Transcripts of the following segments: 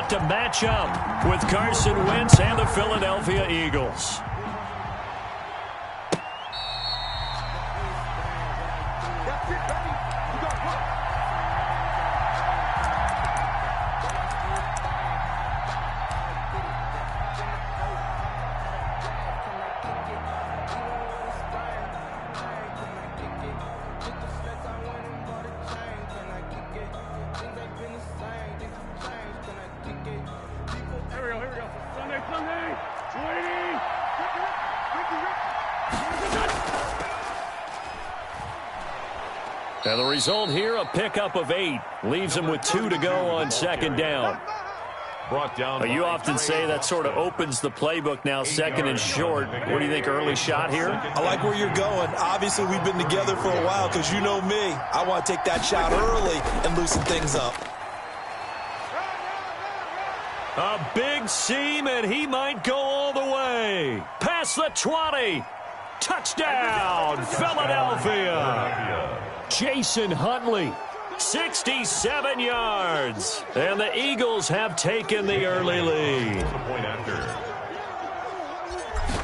set to match up with Carson Wentz and the Philadelphia Eagles. And the result here, a pickup of 8. Leaves him with 2 to go on second down. Brought down. You often say that sort of opens the playbook now, second and short. What do you think, early shot here? I like where you're going. Obviously, we've been together for a while because you know me. I want to take that shot early and loosen things up. A big seam, and he might go all the way. Past the 20. Touchdown, Philadelphia. Jason Huntley, 67 yards. And the Eagles have taken the early lead.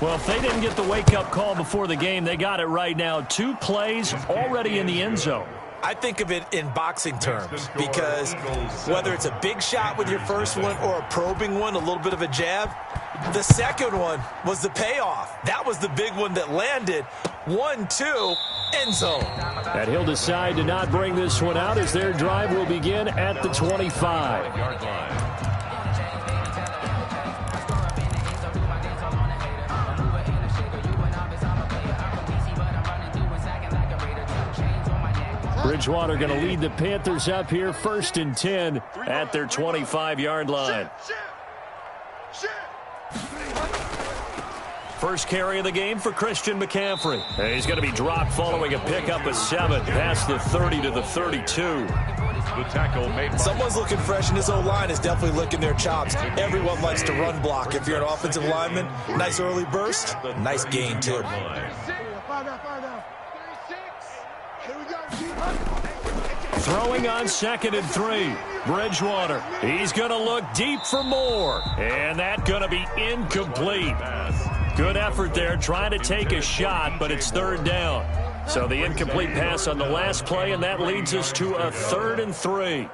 Well, if they didn't get the wake-up call before the game, they got it right now. 2 plays already in the end zone. I think of it in boxing terms because whether it's a big shot with your first one or a probing one, a little bit of a jab, the second one was the payoff. That was the big one that landed. 1-2, end zone. And he'll decide to not bring this one out as their drive will begin at the 25-yard line. Bridgewater going to lead the Panthers up here, 1st and 10 at their 25-yard line. First carry of the game for Christian McCaffrey. And he's going to be dropped following a pickup of 7 past the 30 to the 32. The tackle made. Someone's looking fresh, and his O-line is definitely licking their chops. Everyone likes to run block. If you're an offensive lineman, nice early burst, nice gain, too. Throwing on 2nd and 3. Bridgewater. He's going to look deep for more. And that's going to be incomplete. Good effort there trying to take a shot, but it's 3rd down. So the incomplete pass on the last play, and that leads us to a 3rd and 3.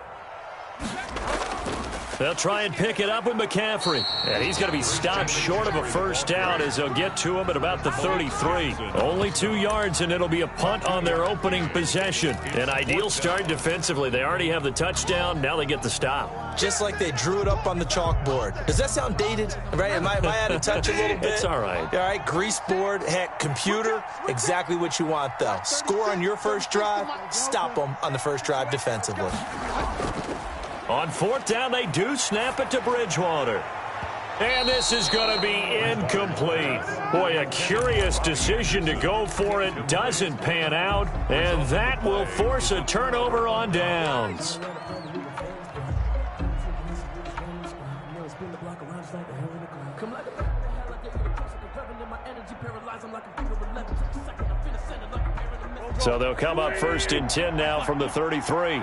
They'll try and pick it up with McCaffrey. And he's going to be stopped short of a first down as they'll get to him at about the 33. Only 2 yards, and it'll be a punt on their opening possession. An ideal start defensively. They already have the touchdown. Now they get the stop. Just like they drew it up on the chalkboard. Does that sound dated? Right? Am I out of touch a little bit? It's all right. All right, grease board, heck, computer, exactly what you want, though. Score on your first drive, stop them on the first drive defensively. On 4th down, they do snap it to Bridgewater. And this is going to be incomplete. Boy, a curious decision to go for it. Doesn't pan out. And that will force a turnover on downs. So they'll come up 1st and 10 now from the 33.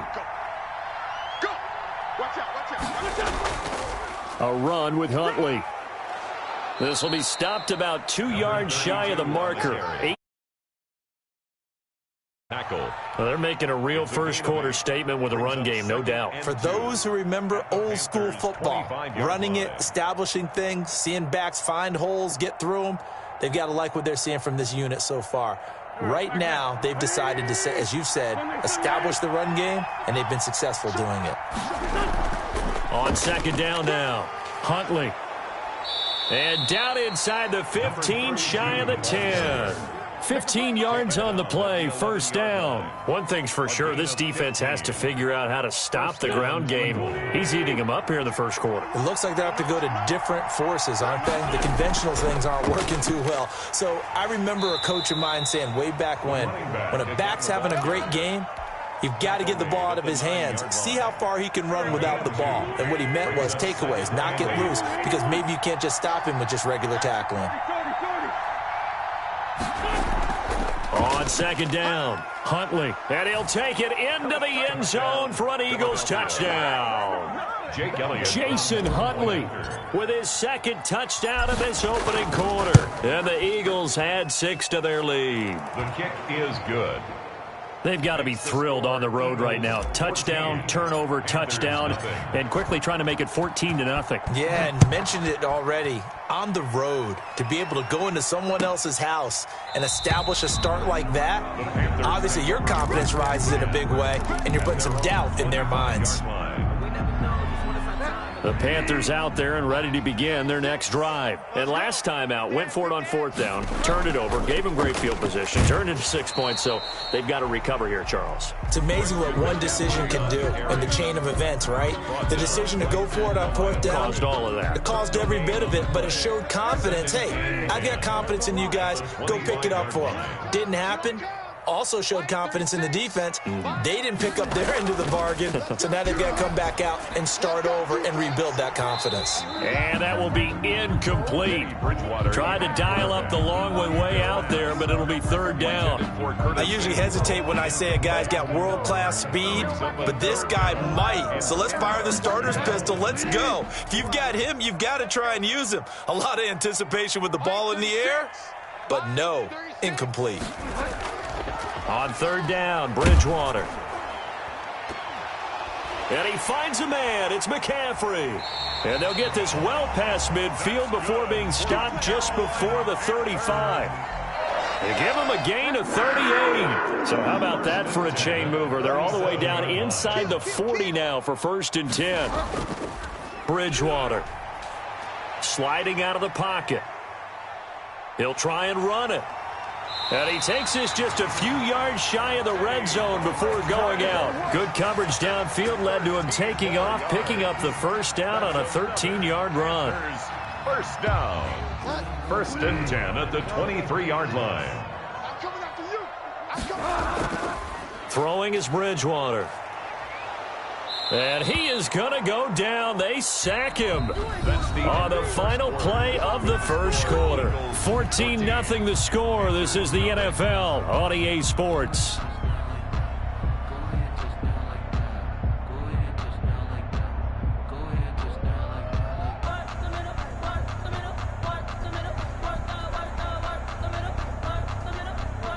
A run with Huntley. This will be stopped about 2 yards shy of the marker. Tackle. Well, they're making a real first-quarter statement with a run game, no doubt. For those who remember old-school football, running it, establishing things, seeing backs find holes, get through them, they've got to like what they're seeing from this unit so far. Right now, they've decided to, as you've said, establish the run game, and they've been successful doing it. On 2nd down now, Huntley. And down inside the 15, shy of the 10. 15 yards on the play, 1st down. One thing's for sure, this defense has to figure out how to stop the ground game. He's eating them up here in the 1st quarter. It looks like they have to go to different forces, aren't they? The conventional things aren't working too well. So I remember a coach of mine saying way back when a back's having a great game, you've got to get the ball out of his hands. See how far he can run without the ball. And what he meant was takeaways, not get loose, because maybe you can't just stop him with just regular tackling. On 2nd down, Huntley, and he'll take it into the end zone for an Eagles touchdown. Jake Elliott. Jason Huntley with his second touchdown of this opening quarter. And the Eagles add 6 to their lead. The kick is good. They've got to be thrilled on the road right now. Touchdown, turnover, touchdown, and quickly trying to make it 14-0. Yeah, and mentioned it already. On the road, to be able to go into someone else's house and establish a start like that, obviously your confidence rises in a big way, and you're putting some doubt in their minds. The Panthers out there and ready to begin their next drive. And last time out, went for it on 4th down, turned it over, gave them great field position, turned it to 6 points, so they've got to recover here, Charles. It's amazing what one decision can do in the chain of events, right? The decision to go for it on 4th down. Caused all of that. It caused every bit of it, but it showed confidence. Hey, I've got confidence in you guys. Go pick it up for them. Didn't happen. Also showed confidence in the defense. They didn't pick up their end of the bargain, so now they've got to come back out and start over and rebuild that confidence. And that will be incomplete. Tried to dial up the long way out there, but it'll be 3rd down. I usually hesitate when I say a guy's got world-class speed, but this guy might. So let's fire the starter's pistol. Let's go. If you've got him, you've got to try and use him. A lot of anticipation with the ball in the air, but no, incomplete. On 3rd down, Bridgewater. And he finds a man. It's McCaffrey. And they'll get this well past midfield before being stopped just before the 35. They give him a gain of 38. So how about that for a chain mover? They're all the way down inside the 40 now for 1st and 10. Bridgewater sliding out of the pocket. He'll try and run it. And he takes this just a few yards shy of the red zone before going out. Good coverage downfield led to him taking off, picking up the 1st down on a 13-yard run. 1st down. 1st and 10 at the 23-yard line. Throwing is Bridgewater. And he is going to go down. They sack him on the final play of the 1st quarter. 14-0 the score. This is the NFL on EA Sports.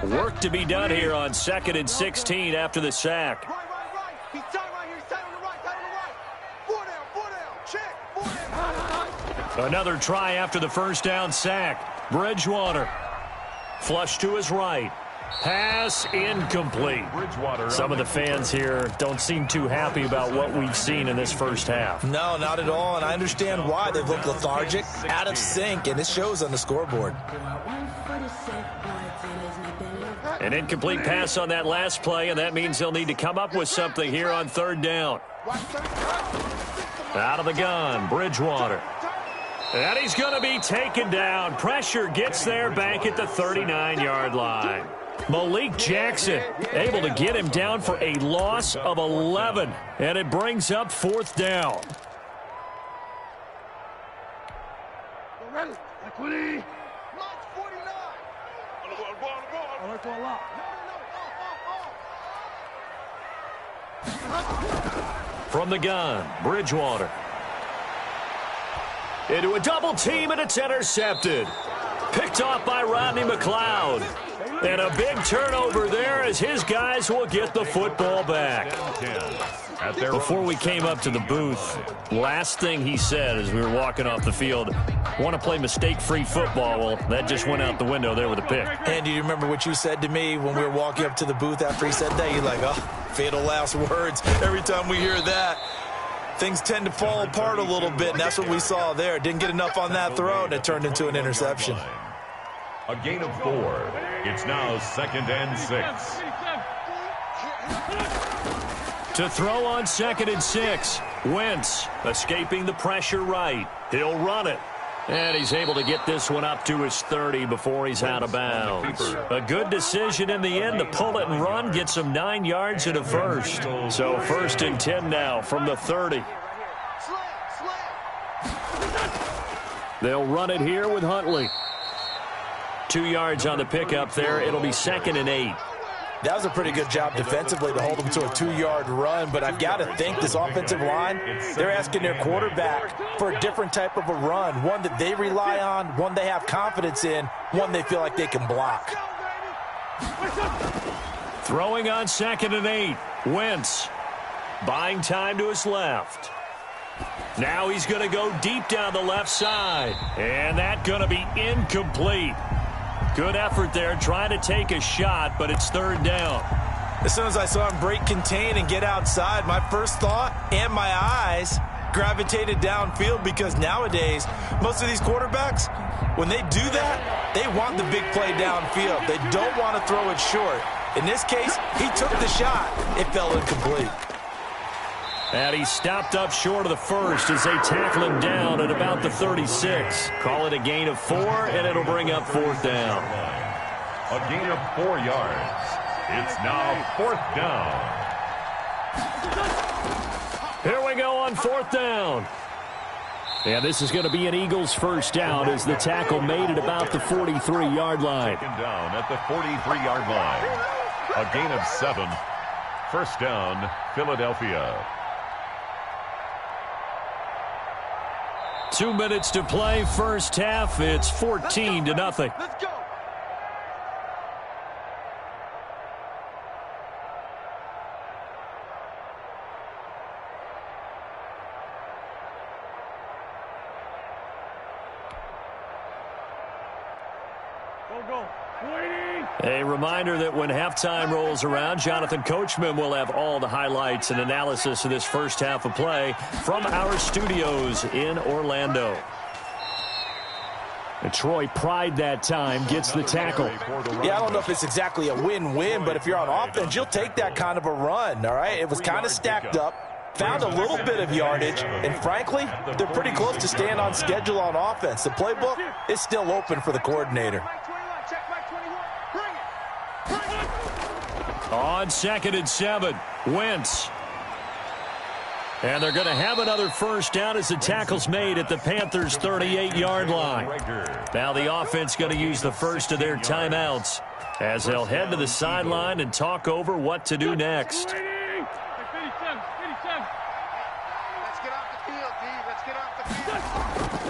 Work to be done here on 2nd and 16 after the sack. Another try after the 1st down sack. Bridgewater. Flush to his right. Pass incomplete. Some of the fans here don't seem too happy about what we've seen in this 1st half. No, not at all, and I understand why. They've looked lethargic, out of sync, and it shows on the scoreboard. An incomplete pass on that last play, and that means they'll need to come up with something here on 3rd down. Out of the gun, Bridgewater. And he's going to be taken down. Pressure gets there back at the 39-yard line. Malik Jackson able to get him down for a loss of 11. And it brings up 4th down. From the gun, Bridgewater. Into a double team, and it's intercepted. Picked off by Rodney McLeod. And a big turnover there as his guys will get the football back. Before we came up to the booth, last thing he said as we were walking off the field, want to play mistake-free football. Well, that just went out the window there with a pick. And do you remember what you said to me when we were walking up to the booth after he said that? You're like, oh, fatal last words. Every time we hear that, things tend to fall apart a little bit, and that's what we saw there. Didn't get enough on that throw, and it turned into an interception. A gain of 4. It's now 2nd and 6. To throw on 2nd and 6. Wentz escaping the pressure right. He'll run it. And he's able to get this one up to his 30 before he's out of bounds. A good decision in the end to pull it and run, get some 9 yards and a 1st. So 1st and 10 now from the 30. They'll run it here with Huntley. 2 yards on the pickup there. It'll be 2nd and 8. That was a pretty good job defensively to hold them to a 2-yard run, but I've got to think this offensive line, they're asking their quarterback for a different type of a run, one that they rely on, one they have confidence in, one they feel like they can block. Throwing on 2nd and 8. Wentz buying time to his left. Now he's going to go deep down the left side, and that's going to be incomplete. Good effort there, trying to take a shot, but it's 3rd down. As soon as I saw him break contain and get outside, my first thought and my eyes gravitated downfield, because nowadays, most of these quarterbacks, when they do that, they want the big play downfield. They don't want to throw it short. In this case, he took the shot. It fell incomplete. And he stopped up short of the first as they tackle him down at about the 36. Call it a gain of 4, and it'll bring up 4th down. A gain of 4 yards. It's now 4th down. Here we go on 4th down. And this is going to be an Eagles first down as the tackle made at about the 43-yard line. 2nd down at the 43-yard line. A gain of 7. First down, Philadelphia. 2 minutes to play, first half. It's 14-0. Let's go. Go. A reminder that when halftime rolls around, Jonathan Coachman will have all the highlights and analysis of this first half of play from our studios in Orlando. And Troy Pride that time gets the tackle. Yeah, I don't know if it's exactly a win-win, but if you're on offense, you'll take that kind of a run, all right? It was kind of stacked up, found a little bit of yardage, and frankly, they're pretty close to staying on schedule on offense. The playbook is still open for the coordinator. On 2nd and 7, Wentz. And they're going to have another first down as the tackle's made at the Panthers' 38-yard line. Now the offense going to use the first of their timeouts as they'll head to the sideline and talk over what to do next. Let's get off the field, D. Let's get off the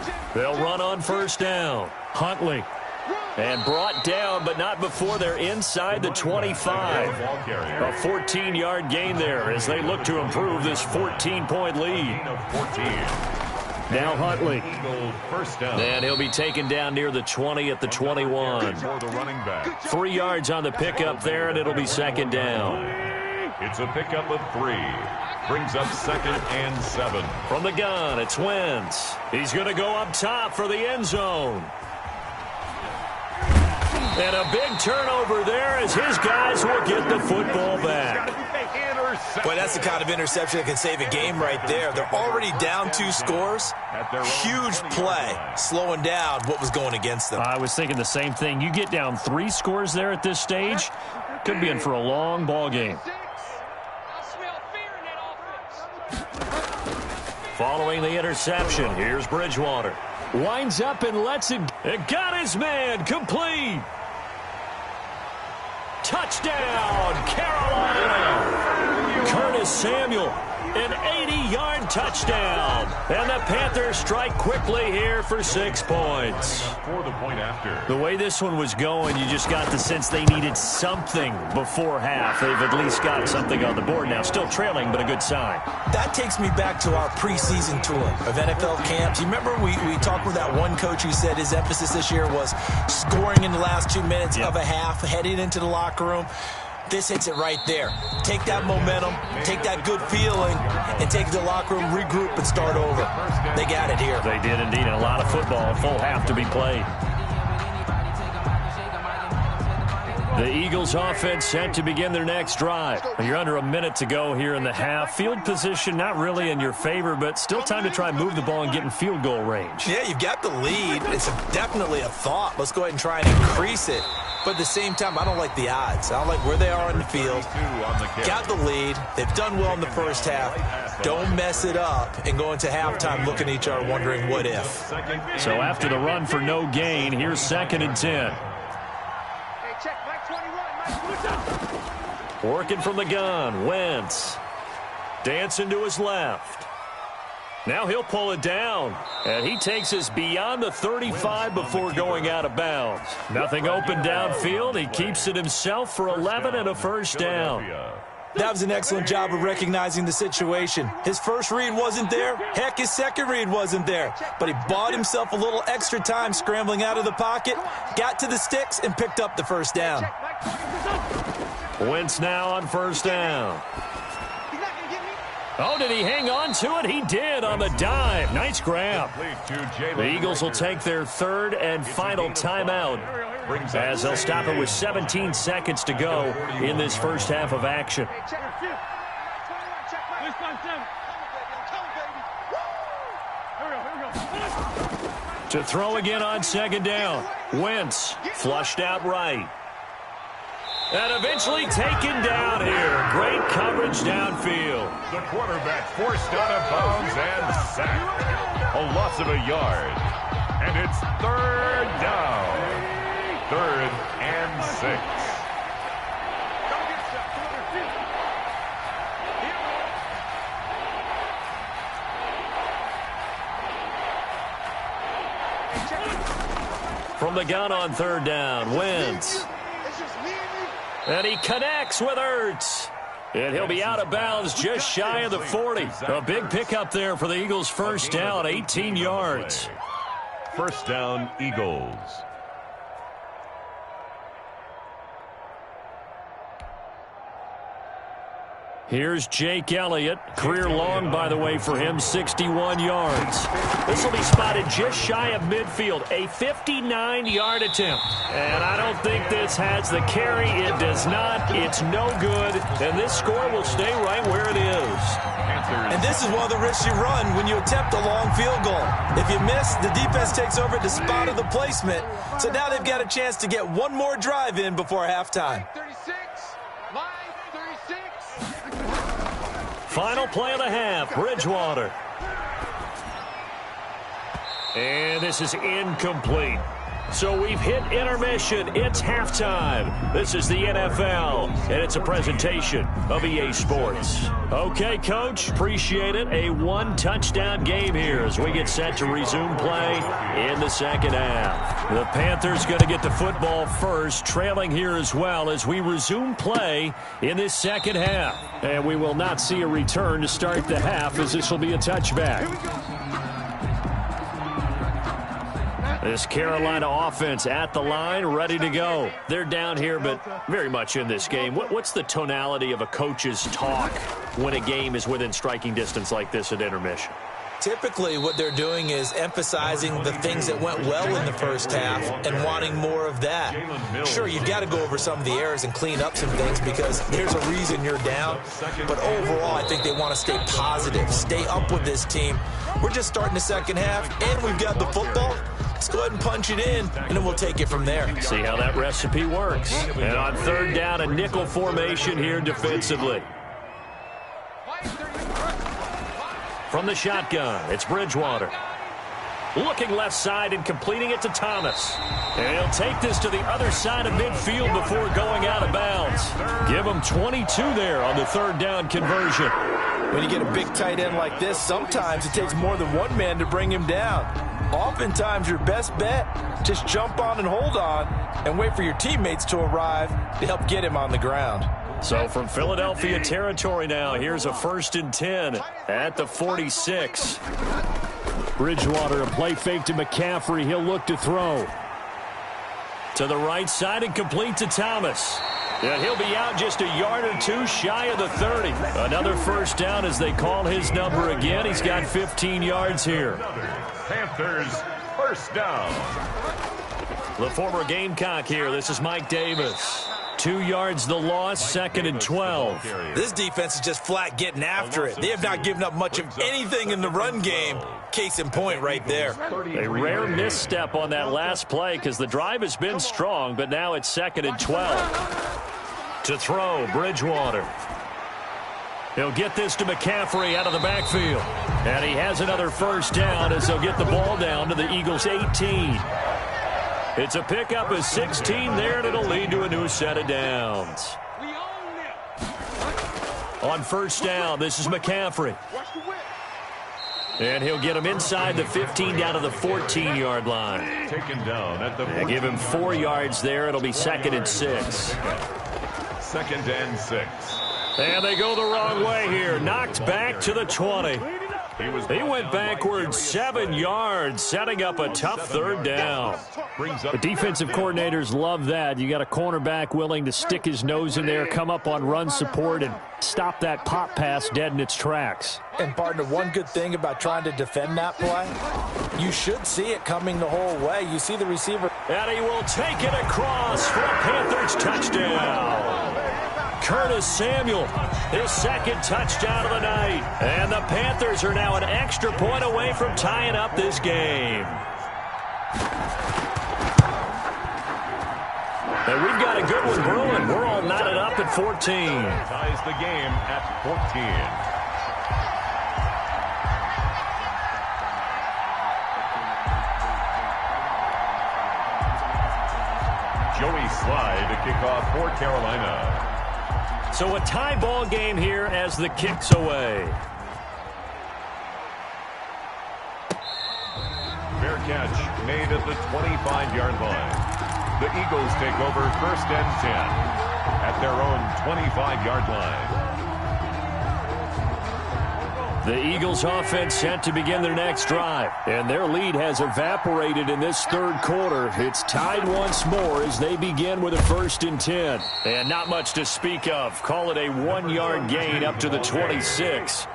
field. They'll run on first down. Huntley. And brought down, but not before they're inside the 25. A 14-yard gain there as they look to improve this 14-point lead. Now Huntley. And he'll be taken down near the 20 at the 21. 3 yards on the pickup there, and it'll be 2nd down. It's a pickup of 3. Brings up 2nd and 7. From the gun, it's Wentz. He's going to go up top for the end zone. And a big turnover there as his guys will get the football back. Boy, that's the kind of interception that can save a game right there. They're already down 2 scores. Huge play, slowing down what was going against them. I was thinking the same thing. You get down 3 scores there at this stage, could be in for a long ball game. Following the interception, here's Bridgewater. Winds up and lets it. It got his man complete. Touchdown, Carolina. Curtis Samuel, an 80-yard touchdown. And the Panthers strike quickly here for 6 points. For the point after. The way this one was going, you just got the sense they needed something before half. They've at least got something on the board now. Still trailing, but a good sign. That takes me back to our preseason tour of NFL camps. You remember we talked with that one coach who said his emphasis this year was scoring in the last 2 minutes of a half, heading into the locker room. This hits it right there. Take that momentum, take that good feeling, and take it to the locker room, regroup, and start over. They got it here. They did indeed. A lot of football, full half to be played. The Eagles offense set to begin their next drive. You're under a minute to go here in the half. Field position not really in your favor, but still time to try and move the ball and get in field goal range. Yeah, you've got the lead. It's definitely a thought. Let's go ahead and try and increase it. But at the same time, I don't like the odds. I don't like where they are on the field. Got the lead. They've done well in the first half. Don't mess it up and go into halftime looking at each other wondering what if. So after the run for no gain, here's 2nd and 10. Hey, check, Mike 21, Mike 21. Working from the gun, Wentz. Dancing to his left. Now he'll pull it down. And he takes us beyond the 35 before going out of bounds. Nothing open downfield. He keeps it himself for 11 and a first down. That was an excellent job of recognizing the situation. His first read wasn't there. Heck, his second read wasn't there. But he bought himself a little extra time scrambling out of the pocket, got to the sticks, and picked up the first down. Wentz now on first down. Oh, did he hang on to it? He did on the dive. Nice grab. The Eagles will take their third and final timeout as they'll stop it with 17 seconds to go in this first half of action. To throw again on second down. Wentz flushed out right. And eventually taken down here. Great coverage downfield. The quarterback forced out of bounds and sacked. A loss of a yard. And it's third down. 3rd and 6. From the gun on third down, Wentz. And he connects with Ertz. And he'll be out of bounds just shy of the 40. A big pickup there for the Eagles' first down, 18 yards. First down, Eagles. Here's Jake Elliott. Career long, by the way, for him, 61 yards. This will be spotted just shy of midfield. A 59-yard attempt. And I don't think this has the carry. It does not. It's no good. And this score will stay right where it is. And this is one of the risks you run when you attempt a long field goal. If you miss, the defense takes over at the spot of the placement. So now they've got a chance to get one more drive in before halftime. Final play of the half, Bridgewater. And this is incomplete. So we've hit intermission. It's halftime. This is the NFL, and it's a presentation of EA Sports. Okay, Coach, appreciate it. A one-touchdown game here as we get set to resume play in the second half. The Panthers going to get the football first, trailing here as well as we resume play in this second half. And we will not see a return to start the half as this will be a touchback. This Carolina offense at the line, ready to go. They're down here, but very much in this game. What's the tonality of a coach's talk when a game is within striking distance like this at intermission? Typically, what they're doing is emphasizing the things that went well in the first half and wanting more of that. Sure, you've got to go over some of the errors and clean up some things because there's a reason you're down. But overall, I think they want to stay positive, stay up with this team. We're just starting the second half, and we've got the football. Let's go ahead and punch it in, and then we'll take it from there. See how that recipe works. And on third down, a nickel formation here defensively. From the shotgun, it's Bridgewater. Looking left side and completing it to Thomas. And he'll take this to the other side of midfield before going out of bounds. Give him 22 there on the third down conversion. When you get a big tight end like this, sometimes it takes more than one man to bring him down. Oftentimes, your best bet, just jump on and hold on and wait for your teammates to arrive to help get him on the ground. So from Philadelphia territory now, here's a 1st and 10 at the 46. Bridgewater, a play fake to McCaffrey. He'll look to throw. To the right side and complete to Thomas. And he'll be out just a yard or two shy of the 30. Another first down as they call his number again. He's got 15 yards here. Panthers first down. The former Gamecock here. This is Mike Davis. 2 yards the loss, 2nd and 12. This defense is just flat getting after it. They have not given up much of anything in the run game. Case in point right there. A rare misstep on that last play because the drive has been strong, but now it's 2nd and 12. To throw, Bridgewater. He'll get this to McCaffrey out of the backfield. And he has another first down as they'll get the ball down to the Eagles' 18. It's a pickup of 16 there, and it'll lead to a new set of downs. On first down, this is McCaffrey. And he'll get him inside the 15 down to the 14-yard line. Taken down at the 14. Give him 4 yards there. It'll be 2nd and 6. 2nd and 6. And they go the wrong way here. Knocked back to the 20. He went backwards 7 yards, setting up a tough 3rd down. The defensive coordinators love that. You got a cornerback willing to stick his nose in there, come up on run support, and stop that pop pass dead in its tracks. And, partner, one good thing about trying to defend that play, you should see it coming the whole way. You see the receiver. And he will take it across for a Panthers touchdown. Curtis Samuel, his 2nd touchdown of the night. And the Panthers are now an extra point away from tying up this game. And we've got a good one brewing. We're all knotted up at 14. Ties the game at 14. Joey Slye to kick off for Carolina. So a tie ball game here as the kick's away. Fair catch made at the 25-yard line. The Eagles take over 1st and 10 at their own 25-yard line. The Eagles offense set to begin their next drive, and their lead has evaporated in this 3rd quarter. It's tied once more as they begin with a 1st and 10. And not much to speak of. Call it a 1-yard gain up to the 26.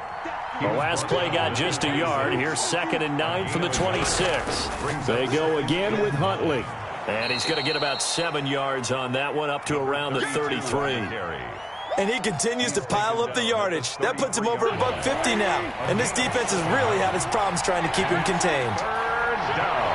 The last play got just a yard. Here's 2nd and 9 from the 26. They go again with Huntley. And he's going to get about 7 yards on that one, up to around the 33. And he continues to pile up the yardage. That puts him over $150 now. And this defense has really had its problems trying to keep him contained. 3rd down.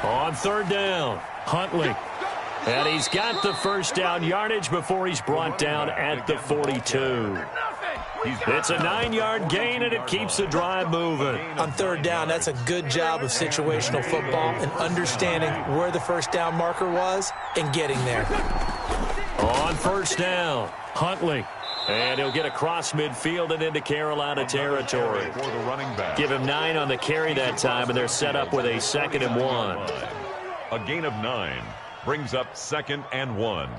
On 3rd down, Huntley. And he's got the 1st down yardage before he's brought down at the 42. It's a 9-yard gain, and it keeps the drive moving. On 3rd down, that's a good job of situational football and understanding where the 1st down marker was and getting there. On 1st down, Huntley. And he'll get across midfield and into Carolina territory. Give him 9 on the carry that time, and they're set up with a 2nd and 1. A gain of 9 brings up 2nd and 1.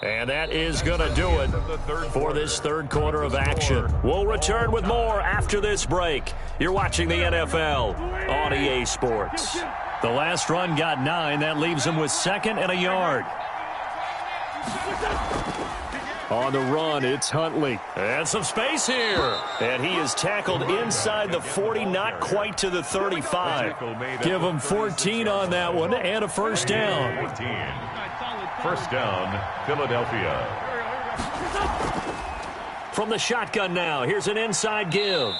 And that is going to do it for this 3rd quarter of action. We'll return with more after this break. You're watching the NFL on EA Sports. The last run got 9. That leaves him with 2nd and a yard. On the run, it's Huntley. And some space here. And he is tackled inside the 40, not quite to the 35. Give him 14 on that one and a 1st down. 1st down, Philadelphia. From the shotgun now, here's an inside give.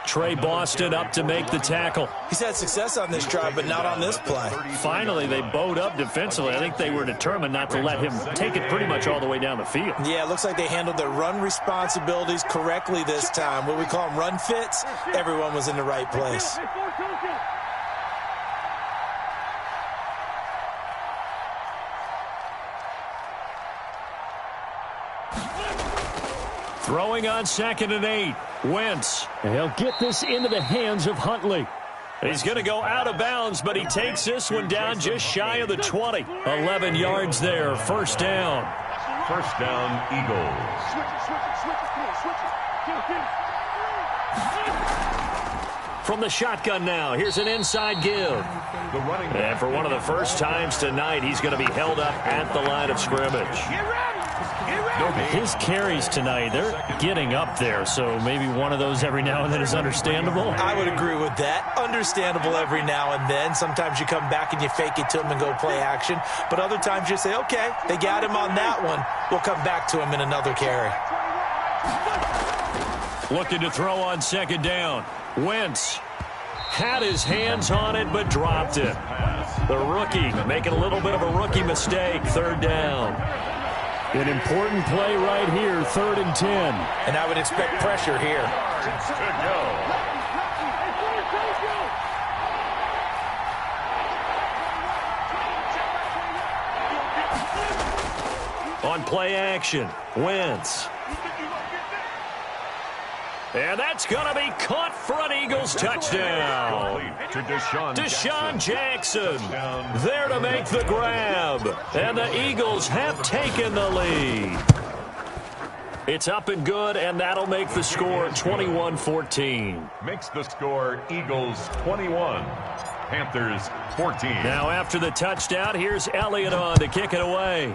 Trey Boston up to make the tackle. He's had success on this drive, but not on this play. Finally, they bowed up defensively. I think they were determined not to let him take it pretty much all the way down the field. Yeah, it looks like they handled their run responsibilities correctly this time. What we call them run fits, everyone was in the right place. Throwing on 2nd and 8. Wentz. And he'll get this into the hands of Huntley. He's going to go out of bounds, but he takes this one down just shy of the 20. 11 yards there. 1st down. 1st down, Eagles. From the shotgun now, here's an inside give. And for one of the first times tonight, he's going to be held up at the line of scrimmage. His carries tonight, they're getting up there, so maybe one of those every now and then is understandable. I would agree with that. Understandable every now and then. Sometimes you come back and you fake it to him and go play action. But other times you say, okay, they got him on that one. We'll come back to him in another carry. Looking to throw on 2nd down. Wentz had his hands on it but dropped it. The rookie making a little bit of a rookie mistake. 3rd down. An important play right here, 3rd and 10. And I would expect pressure here. To go. On play action, Wentz. And that's going to be caught for an Eagles touchdown. To Deshaun Jackson there to make the grab. And the Eagles have taken the lead. It's up and good, and that'll make the score 21-14. Makes the score Eagles 21, Panthers 14. Now after the touchdown, here's Elliott on to kick it away.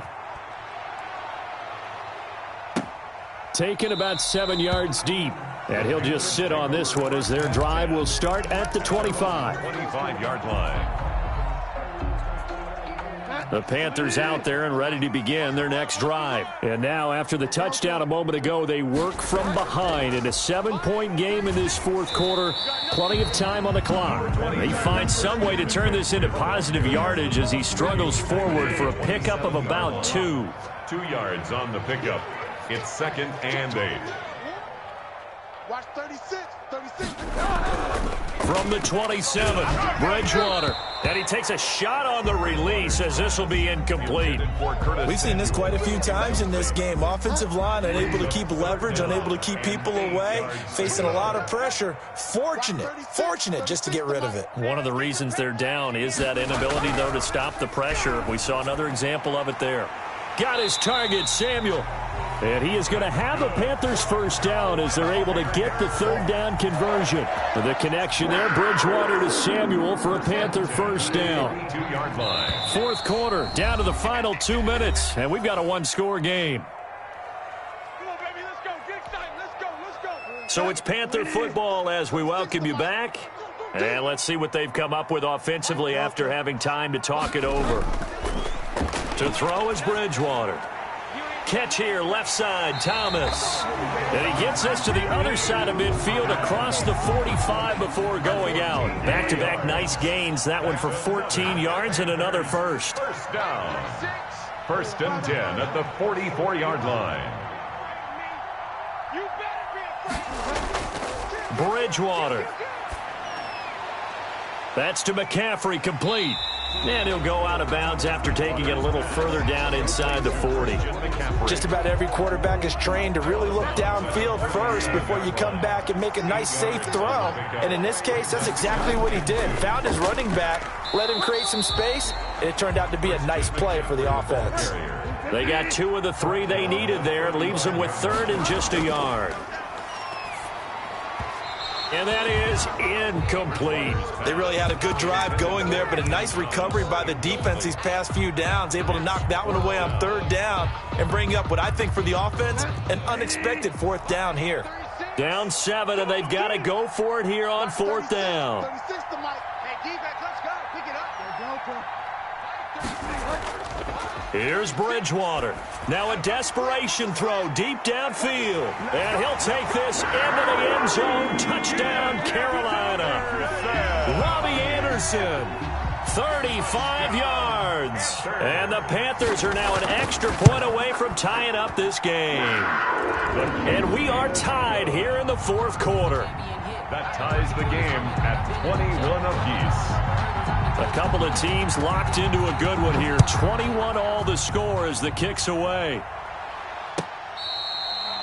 Taken about 7 yards deep. And he'll just sit on this one as their drive will start at the 25. 25-yard line. The Panthers out there and ready to begin their next drive. And now after the touchdown a moment ago, they work from behind in a 7-point game in this 4th quarter. Plenty of time on the clock. They find some way to turn this into positive yardage as he struggles forward for a pickup of about 2. 2 yards on the pickup. It's 2nd and 8. Watch 36. From the 27, Bridgewater. And he takes a shot on the release as this will be incomplete. We've seen this quite a few times in this game. Offensive line unable to keep leverage, unable to keep people away, facing a lot of pressure. Fortunate just to get rid of it. One of the reasons they're down is that inability, though, to stop the pressure. We saw another example of it there. Got his target, Samuel. And he is going to have a Panthers first down as they're able to get the 3rd down conversion. The connection there, Bridgewater to Samuel for a Panther first down. 2-yard line. 4th quarter, down to the final 2 minutes, and we've got a 1-score game. Come on, baby, let's go. Get excited. Let's go. So it's Panther football as we welcome you back. And let's see what they've come up with offensively after having time to talk it over. To throw is Bridgewater. Catch here, left side, Thomas. And he gets us to the other side of midfield across the 45 before going out. Back-to-back nice gains. That one for 14 yards and another first. First down. 1st and 10 at the 44-yard line. Bridgewater. That's to McCaffrey, complete. And he'll go out of bounds after taking it a little further down inside the 40. Just about every quarterback is trained to really look downfield first before you come back and make a nice, safe throw. And in this case, that's exactly what he did. Found his running back, let him create some space, and it turned out to be a nice play for the offense. They got 2 of the 3 they needed there. It leaves them with 3rd and just a yard. And that is incomplete. They really had a good drive going there, but a nice recovery by the defense these past few downs, able to knock that one away on 3rd down and bring up what I think for the offense, an unexpected 4th down here. Down 7, and they've got to go for it here on 4th down. Here's Bridgewater. Now a desperation throw deep downfield. And he'll take this into the end zone. Touchdown, Carolina. Robbie Anderson, 35 yards. And the Panthers are now an extra point away from tying up this game. And we are tied here in the 4th quarter. That ties the game at 21 apiece. A couple of teams locked into a good one here. 21 all the score as the kick's away.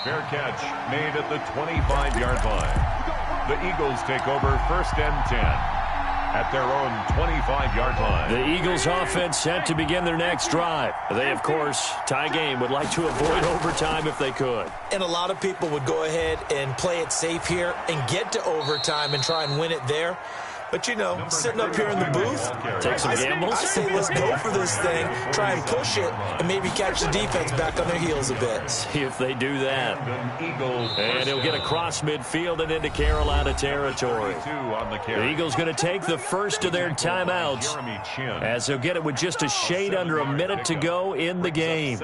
Fair catch made at the 25-yard line. The Eagles take over 1st and 10 at their own 25-yard line. The Eagles offense set to begin their next drive. They, of course, tie game, would like to avoid overtime if they could. And a lot of people would go ahead and play it safe here and get to overtime and try and win it there. But, you know, sitting up here in the booth, take some gambles. I say let's go for this thing, try and push it, and maybe catch the defense back on their heels a bit. See if they do that. And he'll get across midfield and into Carolina territory. The Eagles going to take the first of their timeouts as they'll get it with just a shade under a minute to go in the game.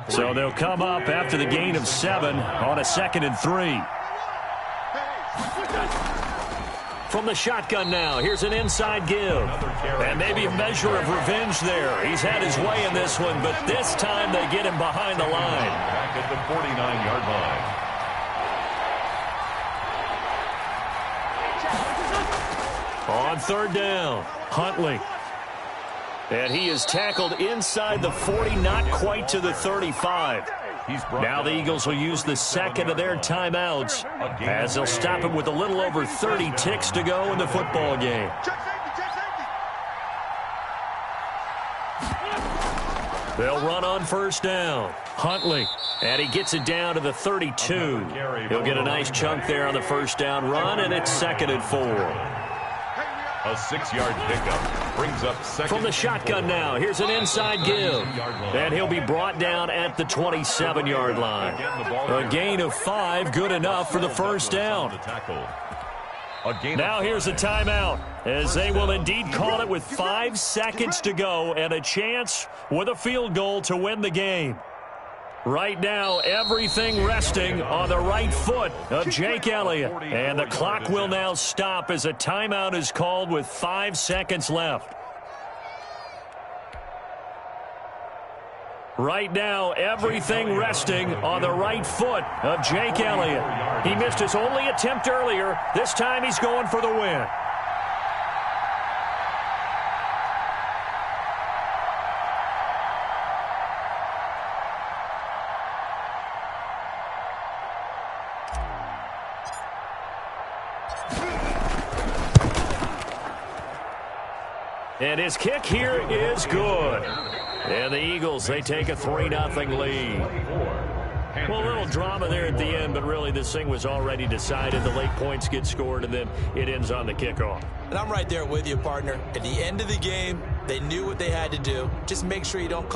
So they'll come up after the gain of 7 on a 2nd and 3. From the shotgun now, here's an inside give. And maybe a measure of revenge there. He's had his way in this one, but this time they get him behind the line. Back at the 49-yard line. On third down, Huntley. And he is tackled inside the 40, not quite to the 35. Now the Eagles will use the second of their timeouts as they'll stop it with a little over 30 ticks to go in the football game. They'll run on first down. Huntley. And he gets it down to the 32. He'll get a nice chunk there on the first down run, and it's 2nd and 4. A 6-yard pickup brings up second. From the shotgun now, here's an inside give. And he'll be brought down at the 27-yard line. A gain of 5, good enough for the first down. Now here's a timeout, as they will indeed call it with 5 seconds to go and a chance with a field goal to win the game. Right now, everything resting on the right foot of Jake Elliott. And the clock will now stop as a timeout is called with 5 seconds left. Right now, everything resting on the right foot of Jake Elliott. He missed his only attempt earlier. This time he's going for the win. And his kick here is good. And the Eagles, they take a 3-0 lead. Well, a little drama there at the end, but really this thing was already decided. The late points get scored, and then it ends on the kickoff. And I'm right there with you, partner. At the end of the game, they knew what they had to do. Just make sure you don't